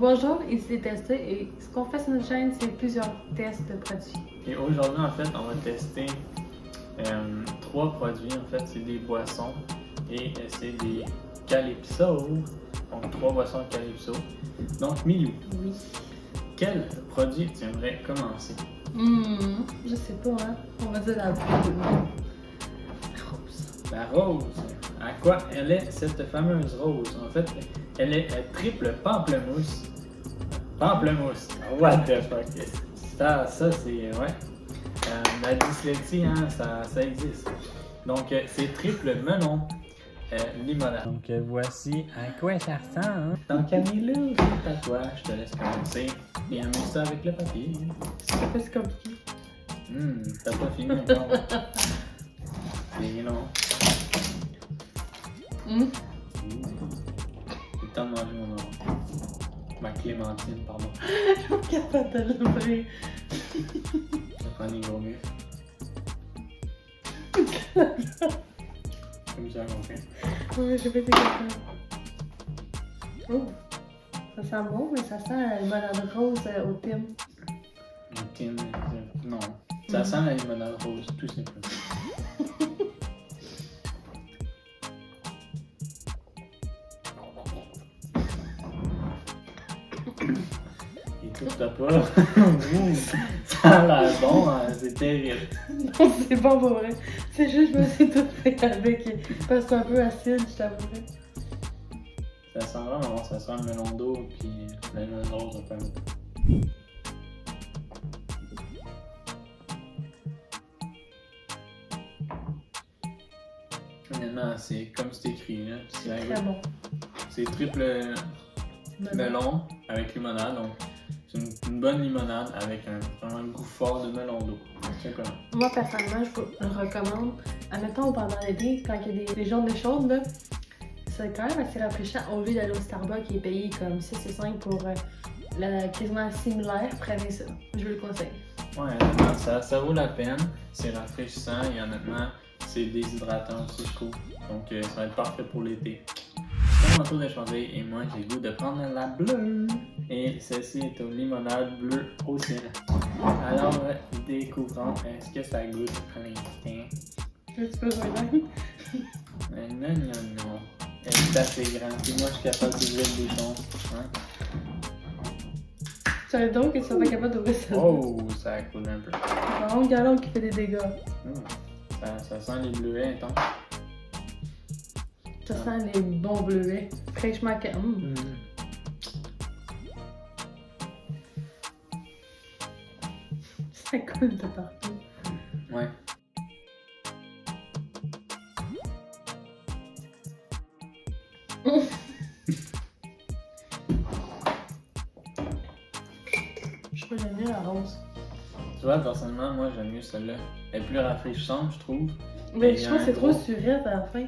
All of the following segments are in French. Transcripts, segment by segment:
Bonjour, ici Testé et ce qu'on fait sur notre chaîne, c'est plusieurs tests de produits. Et aujourd'hui, en fait, on va tester 3 produits. En fait, c'est des boissons et c'est des Calypso. Donc, 3 boissons Calypso. Donc, Milou, Oui. quel produit tu aimerais commencer? Je sais pas, hein. On va dire la rose. La rose. À quoi elle est cette fameuse rose? En fait, elle est triple pamplemousse. Pamplemousse. What the fuck? Ça c'est. Ouais. La dyslexie, hein, ça existe. Donc, c'est triple melon limonade. Donc, voici à quoi ça ressemble. Donc, Camilo, c'est à toi. Je te laisse commencer. Et amuse ça avec le papier. C'est pas si compliqué. T'as pas fini encore. C'est long. C'est le temps de manger mon orange. Ma clémentine, pardon. Je suis pas capable de l'ouvrir. Je prends les gros murs. Comme ça qu'on fait. Ouais, j'ai pas été capable. Oh! Ça sent bon, mais ça sent la limonade rose au thym. Une tine, non. Ça sent la limonade rose, tout simplement. Écoute, t'as pas. Ça a l'air bon, hein, c'est terrible. Non, c'est pas pour vrai. C'est juste, je me suis tout fait avec. Parce que c'est un peu acide, je t'avouerais. Ça sent vraiment bon, ça sent le melon d'eau puis la limonade rose un peu. Honnêtement, c'est comme c'est écrit, là. C'est très bon. C'est triple melon avec limonade, donc c'est une bonne limonade avec vraiment un goût fort de melon d'eau, simplement. Moi, personnellement, je vous le recommande. Admettons, pendant l'été, quand il y a des journées chaudes, là, c'est quand même assez rafraîchissant au lieu d'aller au Starbucks et payer comme 6 et 5 pour quasiment similaire. Prenez ça. Je vous le conseille. Ouais, honnêtement, ça vaut la peine. C'est rafraîchissant et honnêtement, c'est déshydratant aussi, je trouve. Donc, ça va être parfait pour l'été. C'est mon tour de choisir et moi, j'ai le goût de prendre la bleue. Et celle-ci est une limonade bleue au ciel. Alors, découvrons, est-ce que ça goûte à l'instinct? Un petit peu de Non. Elle est assez grande. Et moi, je suis capable d'ouvrir le bouchon. Hein? Tu savais donc que tu serais pas capable d'ouvrir ça. Oh, ça coule un peu. C'est un galon qui fait des dégâts. Ça sent les bleuets intenses. Ça sent les bons bleuets. Fraîchement. Ça coule de partout. Ouais. Je peux j'aime mieux la rose. Tu vois, personnellement, moi, j'aime mieux celle-là. Elle est plus rafraîchissante, je trouve. Mais je trouve que c'est trop surette à la fin.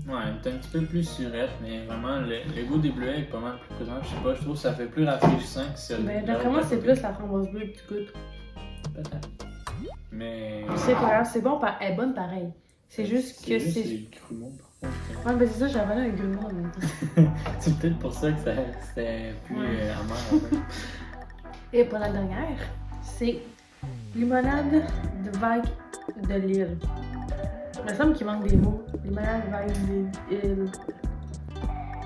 Ouais, elle est un petit peu plus surette, mais vraiment, le goût des bleuets est pas mal plus présent. Je sais pas, je trouve que ça fait plus rafraîchissant que celle-là. Mais d'après moi, c'est plus la framboise bleue que tu goûtes. Peut-être. Mais. C'est pas grave, c'est bon, elle est bonne pareil. C'est juste que c'est. C'est grumeau, par contre. Ouais, ben c'est ça, j'avais un grumeau en même temps. C'est peut-être pour ça que c'était plus amer un peu. Et pour la dernière, c'est limonade de vague de l'île. Il me semble qu'il manque des mots. Limonade vague de l'île.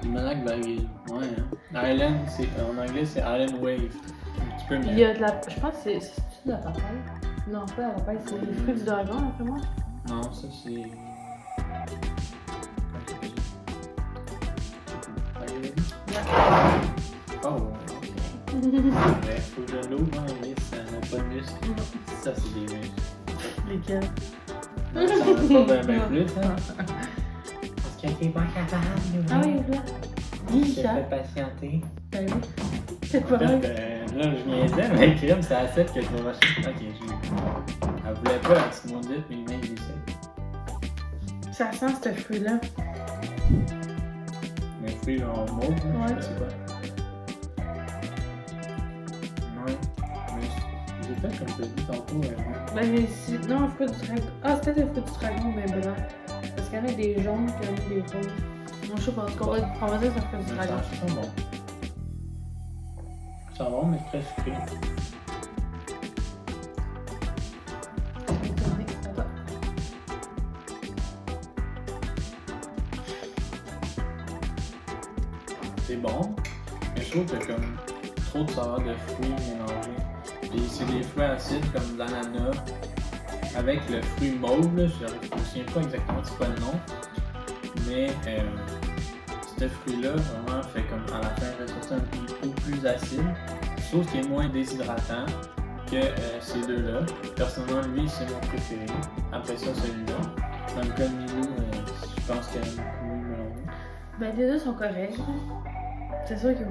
Limonade Bagel. Ouais, hein. Island, en anglais, c'est Island Wave. Un petit peu mieux. Il y a de la. Je pense que c'est de la papaye. Non, pas la papaye, c'est les fruits du dragon, après moi. Non, ça c'est. Oh, ouais, faut que je l'ouvre, hein, mais ça n'a pas de muscles. Ça, c'est des muscles. Lesquels? Non, ça n'a pas bien plus, hein. Parce qu'elle est pas capable, nous. Ah oui, là. Je te fais patienter. Ben oui. C'est En pas vrai. fait, là, je niaisais, mais crème, c'est à 7 que je vais m'acheter. Ok, je. Elle voulait pas la petite maudite, mais il m'a dit ça. Ça sent ce fruit-là. Mais fruits en mauve, hein, Ouais. je sais pas. Ouais, mais j'ai fait comme tu as dit tantôt. Ben, mais non, le fruit du dragon. Ah, c'était le fruit du dragon, mais blanc. Parce qu'il y en a des jaunes, puis il y en a des roses. Mon chou, on va dire que ça fait du dragon. Ça sent bon. Ça va, mais très sucré. C'est bon, mais je trouve que comme trop de saveurs de fruits mélangés. Puis c'est des fruits acides comme de l'ananas avec le fruit mauve, là, je me souviens pas exactement c'est quoi le nom. Mais ce fruit-là vraiment fait comme à la fin ressortir un goût plus acide. Sauf qu'il est moins déshydratant que ces deux-là. Personnellement, lui, c'est mon préféré. Après ça, celui-là. Dans le cas de Milou, je pense qu'il y a beaucoup mieux mélangé. Ben, les deux sont corrects. C'est sûr que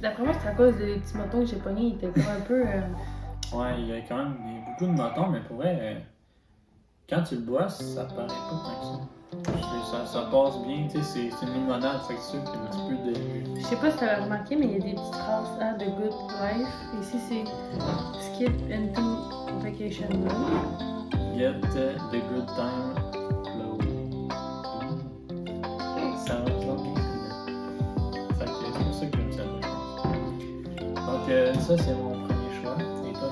d'après moi, c'est à cause des petits motons que j'ai pognés. Ils étaient comme un peu. Ouais, il y a quand même beaucoup de motons, mais pour vrai, quand tu le bois, ça paraît pas tant que ça. Ça passe bien, tu sais, c'est une limonade, fait que c'est sûr qu'il y a un petit peu de. Je sais pas si t'avais remarqué, mais il y a des petites traces là, de Good Life. Ici, c'est Skip into Vacation Mode. Get the good time flow. Ça va bien celui-là. Fait que c'est pour ça que j'aime ça, je pense. Donc ça, c'est mon premier choix. Et toi,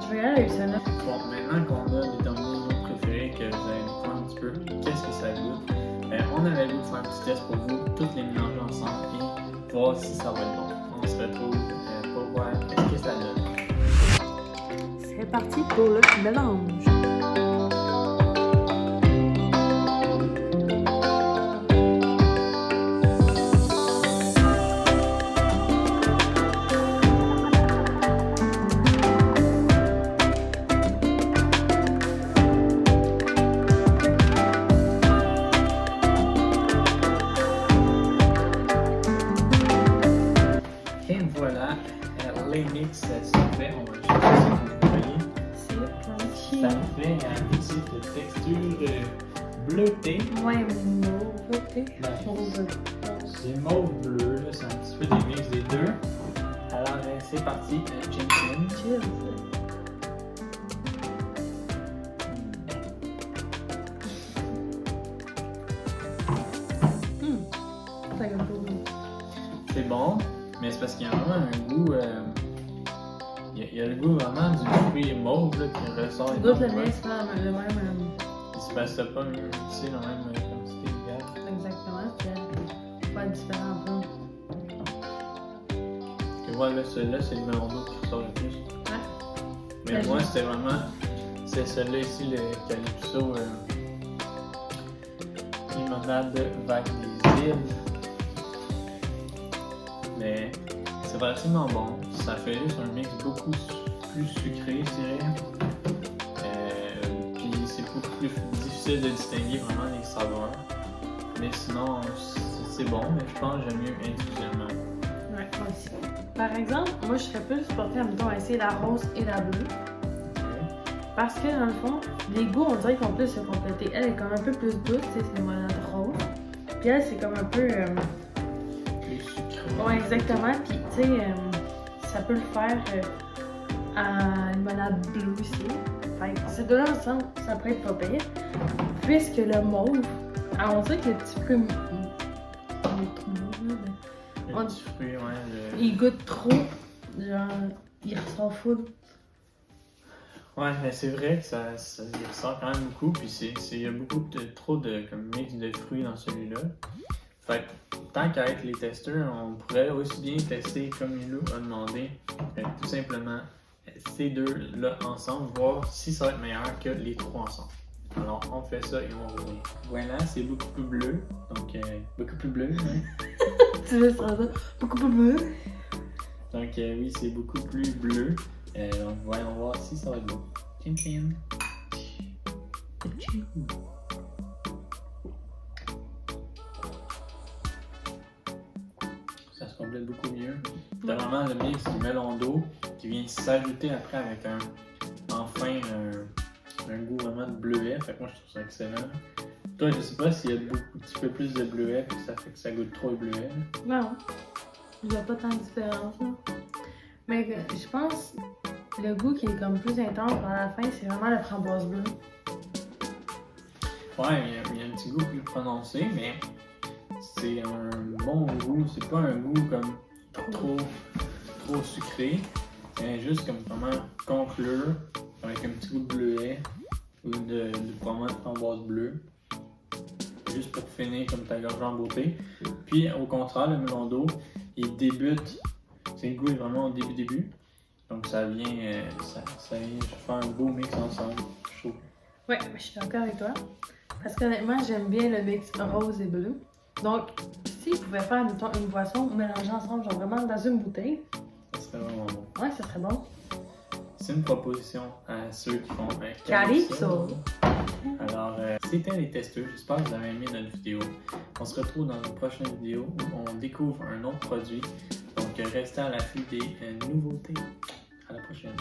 Je vais y aller avec celle-là. bon, maintenant qu'on a déterminé nos préférés, que vous allez nous voir un petit peu qu'est-ce que ça goûte, on avait le goût de faire un petit test pour vous, toutes les mélanger ensemble et voir si ça va être bon. On se retrouve pour voir qu'est-ce que ça donne. C'est parti pour le mélange. Les mix, ça fait, on va juste essayer de vous voyez. C'est crunchy. Ça fait une petite texture bleutée. Ouais, mauve. C'est mauve bleu, là, c'est un petit peu des mix des deux. Alors c'est parti, chin chin. Cheers. Ça goûte beau. C'est bon, mais c'est parce qu'il y a vraiment un goût. Il y a le goût vraiment du fruit mauve là, qui ressort. Tu goûtes le lait, c'est pas le même. Il se passe pas mixé dans la même quantité de gaz. Exactement, c'est pas différent un peu. Et voilà, celui-là, c'est le melon d'eau qui ressort le plus. Ouais. Mais moi, c'était vraiment. C'est celui-là ici, le Calypso limonade vague des îles. Mais c'est relativement bon. Ça fait juste un mix beaucoup plus sucré, je dirais. Puis c'est beaucoup plus difficile de distinguer vraiment les saveurs. Mais sinon, c'est bon, mais je pense que j'aime mieux individuellement. Ouais, moi aussi. Par exemple, moi je serais plus portée à essayer la rose et la bleue. Parce que dans le fond, les goûts on dirait qu'ils vont plus se compléter. Elle est comme un peu plus douce, c'est une limonade rose. Puis elle, c'est comme un peu. Plus sucré. Ouais, exactement. Puis tu sais, ça peut le faire à limonade bleue aussi. Fait que ces deux-là ensemble, ça pourrait être pas pire. Puisque le mauve, alors on dirait que le petit fruit. Le petit fruit, ouais. Il goûte trop. Genre, il ressort full. Ouais, mais c'est vrai que ça il ressort quand même beaucoup, puis il y a trop de comme mix de fruits dans celui-là. Fait que, tant qu'à être les testeurs, on pourrait aussi bien tester, comme Milou a demandé, tout simplement ces deux-là ensemble, voir si ça va être meilleur que les trois ensemble. Alors, on fait ça et on revient. Voilà, c'est beaucoup plus bleu, donc beaucoup plus bleu, hein? Tu veux ça? Beaucoup plus bleu. Donc oui, c'est beaucoup plus bleu. Donc voyons voir si ça va être bon. Chin chin. Ça se complète beaucoup mieux. T'as vraiment le mix du melon d'eau qui vient s'ajouter après avec un goût vraiment de bleuet. Fait que moi je trouve ça excellent. Toi, je sais pas s'il y a un petit peu plus de bleuet, puis ça fait que ça goûte trop le bleuet. Non. Il n'y a pas tant de différence. Là. Mais je pense le goût qui est comme plus intense à la fin, c'est vraiment la framboise bleue. Ouais, il y a un petit goût plus prononcé, mais c'est un bon goût, c'est pas un goût comme trop sucré, c'est juste comme vraiment conclure avec un petit goût de bleuet ou de probablement de framboise bleue, juste pour finir comme ta gorgée en beauté. Puis au contraire, le melon d'eau, il débute, c'est le goût est vraiment au début, donc ça vient faire un beau mix ensemble, je trouve. Ouais, je suis d'accord avec toi. Parce qu'honnêtement, j'aime bien le mix rose et bleu. Donc, si vous pouvez faire mettons, une boisson mélangée ensemble, genre vraiment dans une bouteille, Ça serait vraiment bon. ouais, ça serait bon. C'est une proposition à ceux qui font un Calypso. Alors, c'était les testeurs. J'espère que vous avez aimé notre vidéo. On se retrouve dans une prochaine vidéo où on découvre un autre produit. Donc, restez à l'affût des nouveautés. À la prochaine.